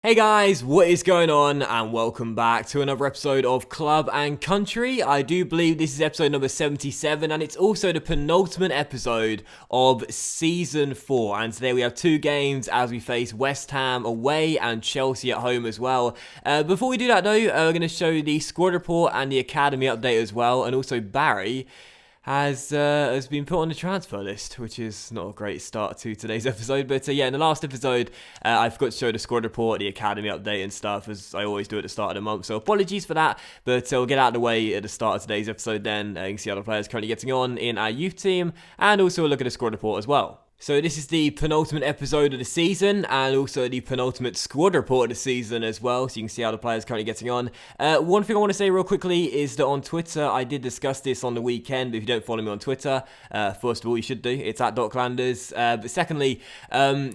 Hey guys, what is going on, and welcome back to another episode of Club and Country. I do believe this is episode number 77, and it's also the penultimate episode of Season 4. And today we have two games as we face West Ham away and Chelsea at home as well. Before we do that though, we're going to show the squad report and the academy update as well, and also Barry has been put on the transfer list, which is not a great start to today's episode. But yeah, in the last episode, I forgot to show the squad report, the academy update and stuff, as I always do at the start of the month. So apologies for that, but we'll get out of the way at the start of today's episode then. You can see how the players currently getting on in our youth team, and also look at the squad report as well. So this is the penultimate episode of the season, and also the penultimate squad report of the season as well, so you can see how the players are currently getting on. One thing I want to say real quickly is that on Twitter, I did discuss this on the weekend, but if you don't follow me on Twitter, first of all, you should do. It's at @Docklanders. But secondly,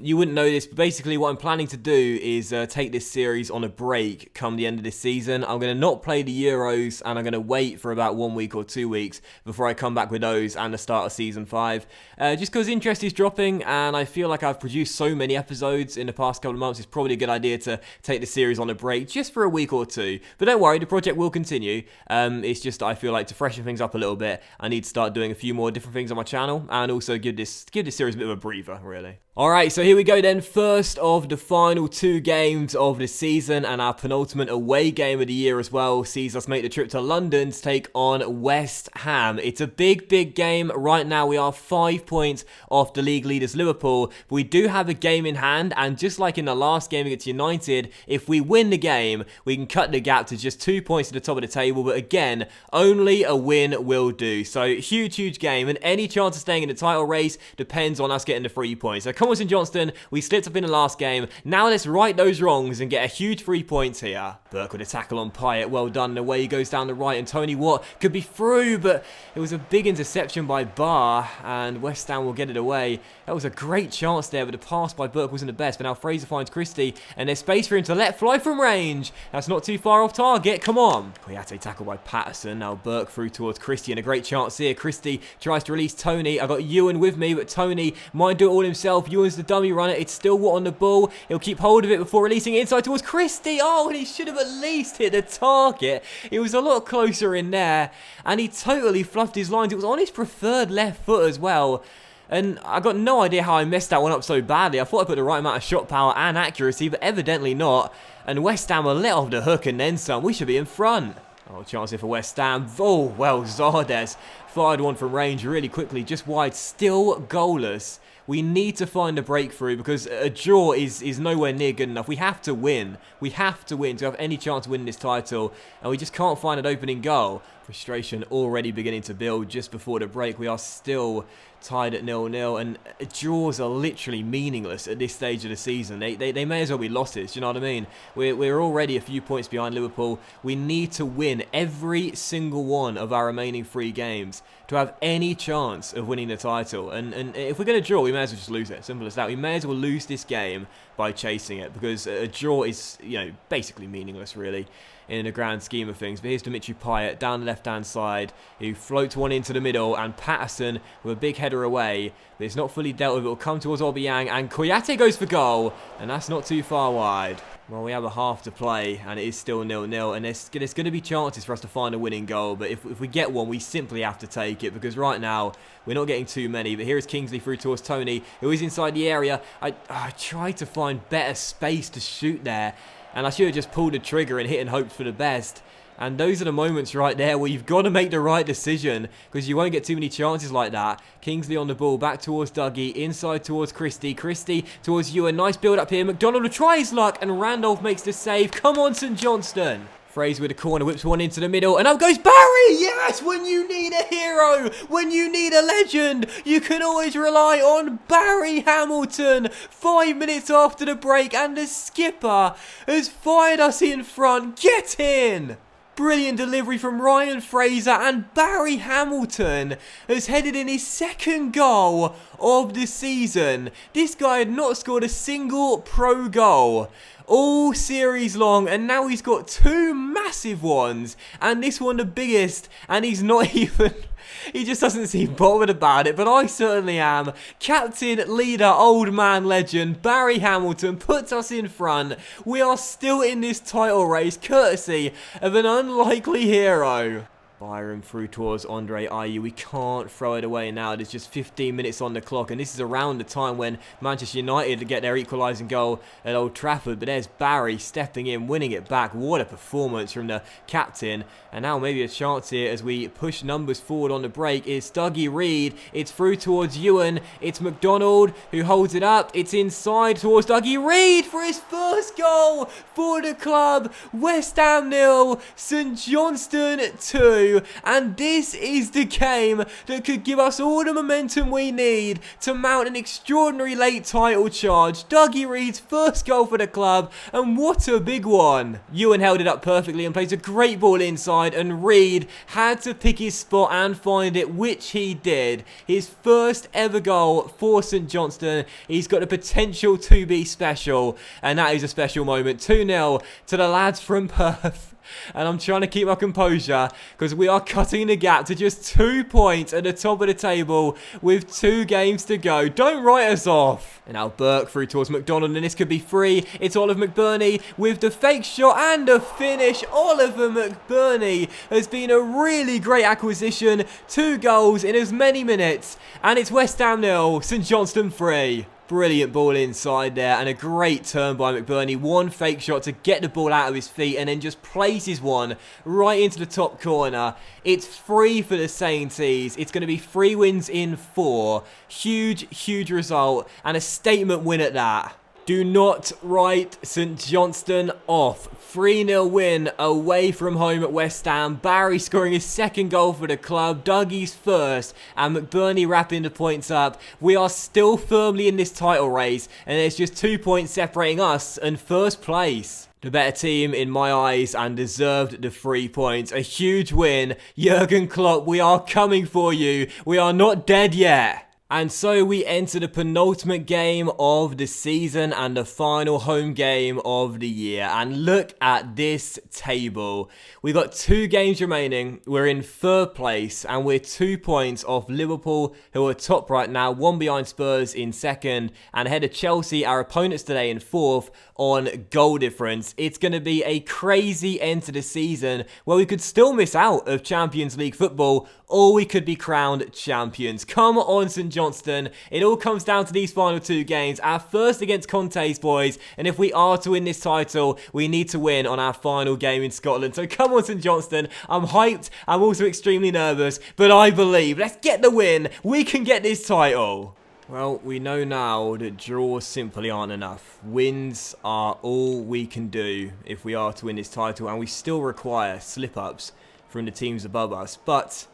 you wouldn't know this, but basically what I'm planning to do is take this series on a break come the end of this season. I'm going to not play the Euros, and I'm going to wait for about 1 week or 2 weeks before I come back with those and the start of Season 5. Just because interest is dropping, and I feel like I've produced so many episodes in the past couple of months, it's probably a good idea to take the series on a break just for a week or two. But don't worry, the project will continue. It's just I feel like to freshen things up a little bit, I need to start doing a few more different things on my channel, and also give this series a bit of a breather, really. Alright, so here we go then. First of the final two games of the season, and our penultimate away game of the year as well, sees us make the trip to London to take on West Ham. It's a big game. Right now we are 5 points off the league leaders Liverpool, but we do have a game in hand, and just like in the last game against United, if we win the game, we can cut the gap to just 2 points at the top of the table, but again, only a win will do. So huge game, and any chance of staying in the title race depends on us getting the 3 points. So come on, St Johnston, we slipped up in the last game. Now let's right those wrongs and get a huge 3 points here. Burke with a tackle on Pyatt, well done. The way he goes down the right, and Tony Watt could be through, but it was a big interception by Barr, and West Ham will get it away. That was a great chance there, but the pass by Burke wasn't the best. But now Fraser finds Christie, and there's space for him to let fly from range. That's not too far off target. Come on. Kouyaté tackle by Patterson. Now Burke through towards Christie, and a great chance here. Christie tries to release Tony. I got Ewan with me, but Tony might do it all himself. Ewan's the dummy runner. It's still Watt on the ball. He'll keep hold of it before releasing it inside towards Christie. Oh, and he should have at least hit the target. It was a lot closer in there, and he totally fluffed his lines. It was on his preferred left foot as well. And I got no idea how I messed that one up so badly. I thought I put the right amount of shot power and accuracy, but evidently not. And West Ham are let off the hook and then some. We should be in front. Oh, chance here for West Ham. Oh, well, Zardes fired one from range really quickly, just wide, still goalless. We need to find a breakthrough, because a draw is nowhere near good enough. We have to win. We have to win to have any chance of winning this title, and we just can't find an opening goal. Frustration already beginning to build just before the break. We are still tied at 0-0, and draws are literally meaningless at this stage of the season. They may as well be losses, you know what I mean? We're already a few points behind Liverpool. We need to win every single one of our remaining 3 games to have any chance of winning the title. And if we're going to draw, we may as well just lose it. Simple as that. We may as well lose this game by chasing it, because a draw is, you know, basically meaningless, really, in the grand scheme of things. But here's Dimitri Payet down the left-hand side, who floats one into the middle, and Patterson with a big header away, but it's not fully dealt with. It will come towards Aubameyang, and Kouyaté goes for goal, and that's not too far wide. Well, we have a half to play, and it is still 0-0, and there's going to be chances for us to find a winning goal, but if we get one, we simply have to take it, because right now, we're not getting too many. But here is Kingsley through towards Tony, who is inside the area. I tried to find better space to shoot there, and I should have just pulled the trigger and hit and hoped for the best. And those are the moments right there where you've got to make the right decision, because you won't get too many chances like that. Kingsley on the ball, back towards Dougie, inside towards Christie. Christie towards Ewan. Nice build up here. McDonald will try his luck, and Randolph makes the save. Come on, St Johnston. Fraser with a corner, whips one into the middle, and up goes Barry! Yes, when you need a hero, when you need a legend, you can always rely on Barry Hamilton. 5 minutes after the break, and the skipper has fired us in front. Get in! Brilliant delivery from Ryan Fraser, and Barry Hamilton has headed in his second goal of the season. This guy had not scored a single pro goal all series long, and now he's got 2 massive ones, and this one the biggest, and he's not even... He just doesn't seem bothered about it, but I certainly am. Captain, leader, old man, legend, Barry Hamilton puts us in front. We are still in this title race, courtesy of an unlikely hero. Byron through towards Andre Ayew. We can't throw it away now. There's just 15 minutes on the clock, and this is around the time when Manchester United get their equalising goal at Old Trafford. But there's Barry stepping in, winning it back. What a performance from the captain. And now maybe a chance here as we push numbers forward on the break. It's Dougie Reid. It's through towards Ewan. It's McDonald who holds it up. It's inside towards Dougie Reid for his first goal for the club. West Ham 0, St Johnstone 2. And this is the game that could give us all the momentum we need to mount an extraordinary late title charge. Dougie Reid's first goal for the club, and what a big one. Ewan held it up perfectly and plays a great ball inside, and Reid had to pick his spot and find it, which he did. His first ever goal for St Johnstone. He's got the potential to be special, and that is a special moment. 2-0 to the lads from Perth. And I'm trying to keep my composure because we are cutting the gap to just 2 points at the top of the table with 2 games to go. Don't write us off. And now Burke through towards McDonald, and this could be free. It's Oliver McBurney with the fake shot and the finish. Oliver McBurney has been a really great acquisition. 2 goals in as many minutes, and it's West Ham 0, St Johnstone 3. Brilliant ball inside there, and a great turn by McBurney. 1 fake shot to get the ball out of his feet, and then just places one right into the top corner. It's 3 for the Sainties. It's going to be 3 wins in 4. Huge, huge result, and a statement win at that. Do not write St Johnstone off. 3-0 win away from home at West Ham. Barry scoring his 2nd goal for the club. Dougie's first. And McBurney wrapping the points up. We are still firmly in this title race. And there's just 2 points separating us and first place. The better team in my eyes, and deserved the 3 points. A huge win. Jurgen Klopp, we are coming for you. We are not dead yet. And so we enter the penultimate game of the season and the final home game of the year. And look at this table. We've got 2 games remaining. We're in 3rd place and we're 2 points off Liverpool, who are top right now, 1 behind Spurs in 2nd, and ahead of Chelsea, our opponents today, in 4th on goal difference. It's going to be a crazy end to the season where we could still miss out of Champions League football, or we could be crowned champions. Come on, St Johnstone. It all comes down to these final 2 games. Our first against Conte's boys, and if we are to win this title, we need to win on our final game in Scotland. So come on, St Johnstone. I'm hyped. I'm also extremely nervous, but I believe. Let's get the win. We can get this title. Well, we know now that draws simply aren't enough. Wins are all we can do if we are to win this title, and we still require slip-ups from the teams above us. But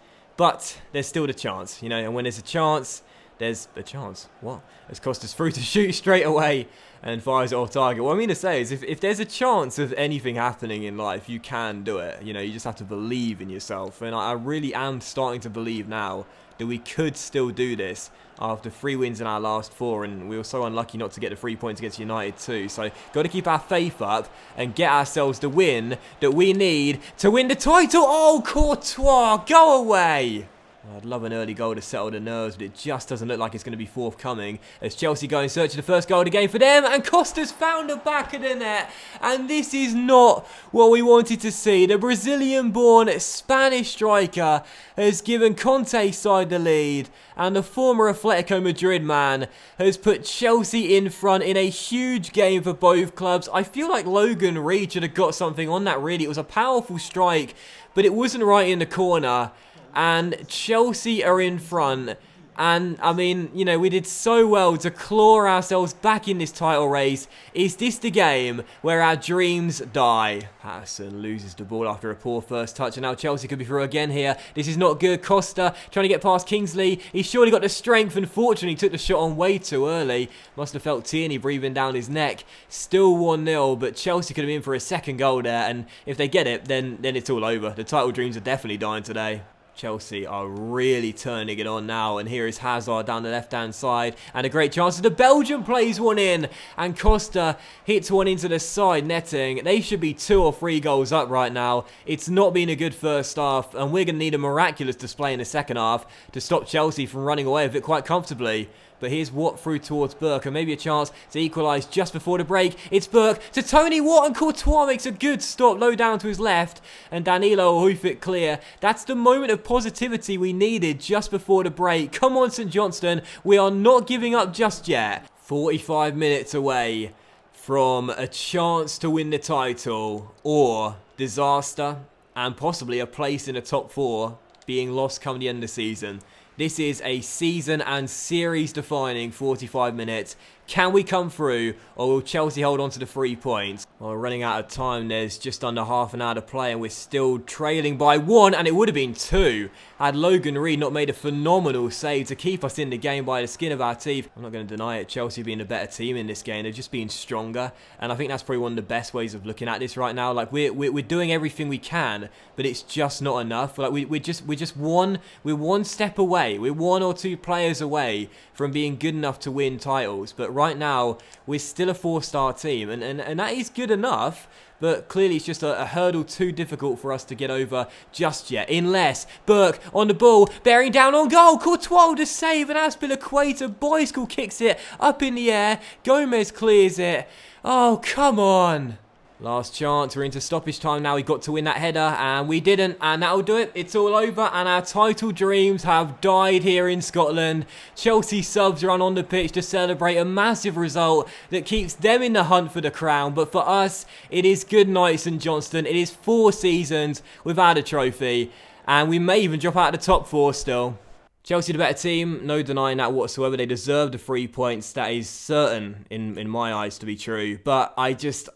there's still the chance, you know, and when there's a chance, there's a chance. What? As Costa's through to shoot straight away and fires it off target. What I mean to say is if there's a chance of anything happening in life, you can do it. You know, you just have to believe in yourself. And I really am starting to believe now that we could still do this after 3 wins in our last 4, and we were so unlucky not to get the 3 points against United too. So got to keep our faith up and get ourselves the win that we need to win the title. Oh, Courtois, go away. I'd love an early goal to settle the nerves, but it just doesn't look like it's going to be forthcoming as Chelsea go in search of the first goal of the game for them, and Costa's found the back of the net, and this is not what we wanted to see. The Brazilian-born Spanish striker has given Conte's side the lead, and the former Atletico Madrid man has put Chelsea in front in a huge game for both clubs. I feel like Logan Reed should have got something on that, really. It was a powerful strike, but it wasn't right in the corner. And Chelsea are in front, and I mean, you know, we did so well to claw ourselves back in this title race. Is this the game where our dreams die? Patterson loses the ball after a poor first touch, and now Chelsea could be through again here. This is not good. Costa trying to get past Kingsley. He's surely got the strength, and fortunately took the shot on way too early. Must have felt Tierney breathing down his neck. Still 1-0, but Chelsea could have been for a 2nd goal there, and if they get it, then it's all over. The title dreams are definitely dying today. Chelsea are really turning it on now, and here is Hazard down the left-hand side, and a great chance. The Belgian plays one in, and Costa hits one into the side netting. They should be 2 or 3 goals up right now. It's not been a good first half, and we're going to need a miraculous display in the second half to stop Chelsea from running away with it quite comfortably. But here's Watt through towards Burke, and maybe a chance to equalise just before the break. It's Burke to Tony Watt, and Courtois makes a good stop low down to his left, and Danilo will hoof it clear. That's the moment of positivity we needed just before the break. Come on, St Johnstone, we are not giving up just yet. 45 minutes away from a chance to win the title, or disaster, and possibly a place in the top 4 being lost come the end of the season. This is a season and series defining 45 minutes. Can we come through, or will Chelsea hold on to the 3 points? Well, we're running out of time. There's just under half an hour to play, and we're still trailing by 1, and it would have been 2 had Logan Reed not made a phenomenal save to keep us in the game by the skin of our teeth. I'm not going to deny it. Chelsea being a better team in this game. They've just been stronger, and I think that's probably one of the best ways of looking at this right now. Like, we're doing everything we can, but it's just not enough. Like, we're one step away. We're 1 or 2 players away from being good enough to win titles, but right now we're still a 4-star team, and that is good enough, but clearly it's just a hurdle too difficult for us to get over just yet. Unless Burke on the ball, bearing down on goal, Courtois to save, and Azpilicueta bicycle kicks it up in the air. Gomez clears it. Oh, come on. Last chance, we're into stoppage time now. We got to win that header, and we didn't, and that'll do it. It's all over, and our title dreams have died here in Scotland. Chelsea subs run on the pitch to celebrate a massive result that keeps them in the hunt for the crown, but for us, it is good night, St Johnstone. It is 4 seasons without a trophy, and we may even drop out of the top 4 still. Chelsea the better team, no denying that whatsoever. They deserve the 3 points. That is certain in my eyes to be true, but I just...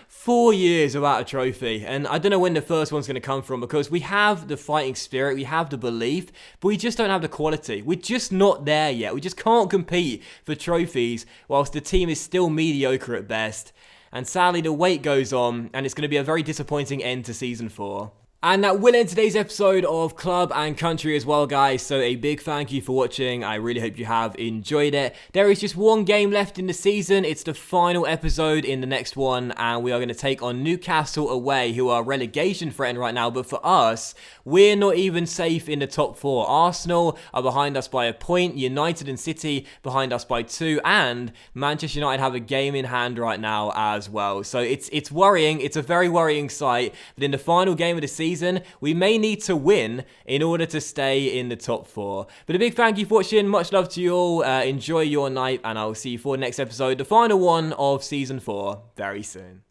4 years without a trophy, and I don't know when the first one's going to come from, because we have the fighting spirit, we have the belief, but we just don't have the quality. We're just not there yet. We just can't compete for trophies whilst the team is still mediocre at best. And sadly, the wait goes on, and it's going to be a very disappointing end to Season 4. And that will end today's episode of Club and Country as well, guys. So a big thank you for watching. I really hope you have enjoyed it. There is just 1 game left in the season. It's the final episode in the next one, and we are going to take on Newcastle away, who are relegation threatened right now. But for us, we're not even safe in the top 4. Arsenal are behind us by a point. United and City behind us by 2. And Manchester United have a game in hand right now as well. So it's worrying. It's a very worrying sight. But in the final game of the season, we may need to win in order to stay in the top 4. But a big thank you for watching. Much love to you all. Enjoy your night, and I'll see you for the next episode, the final one of Season 4, very soon.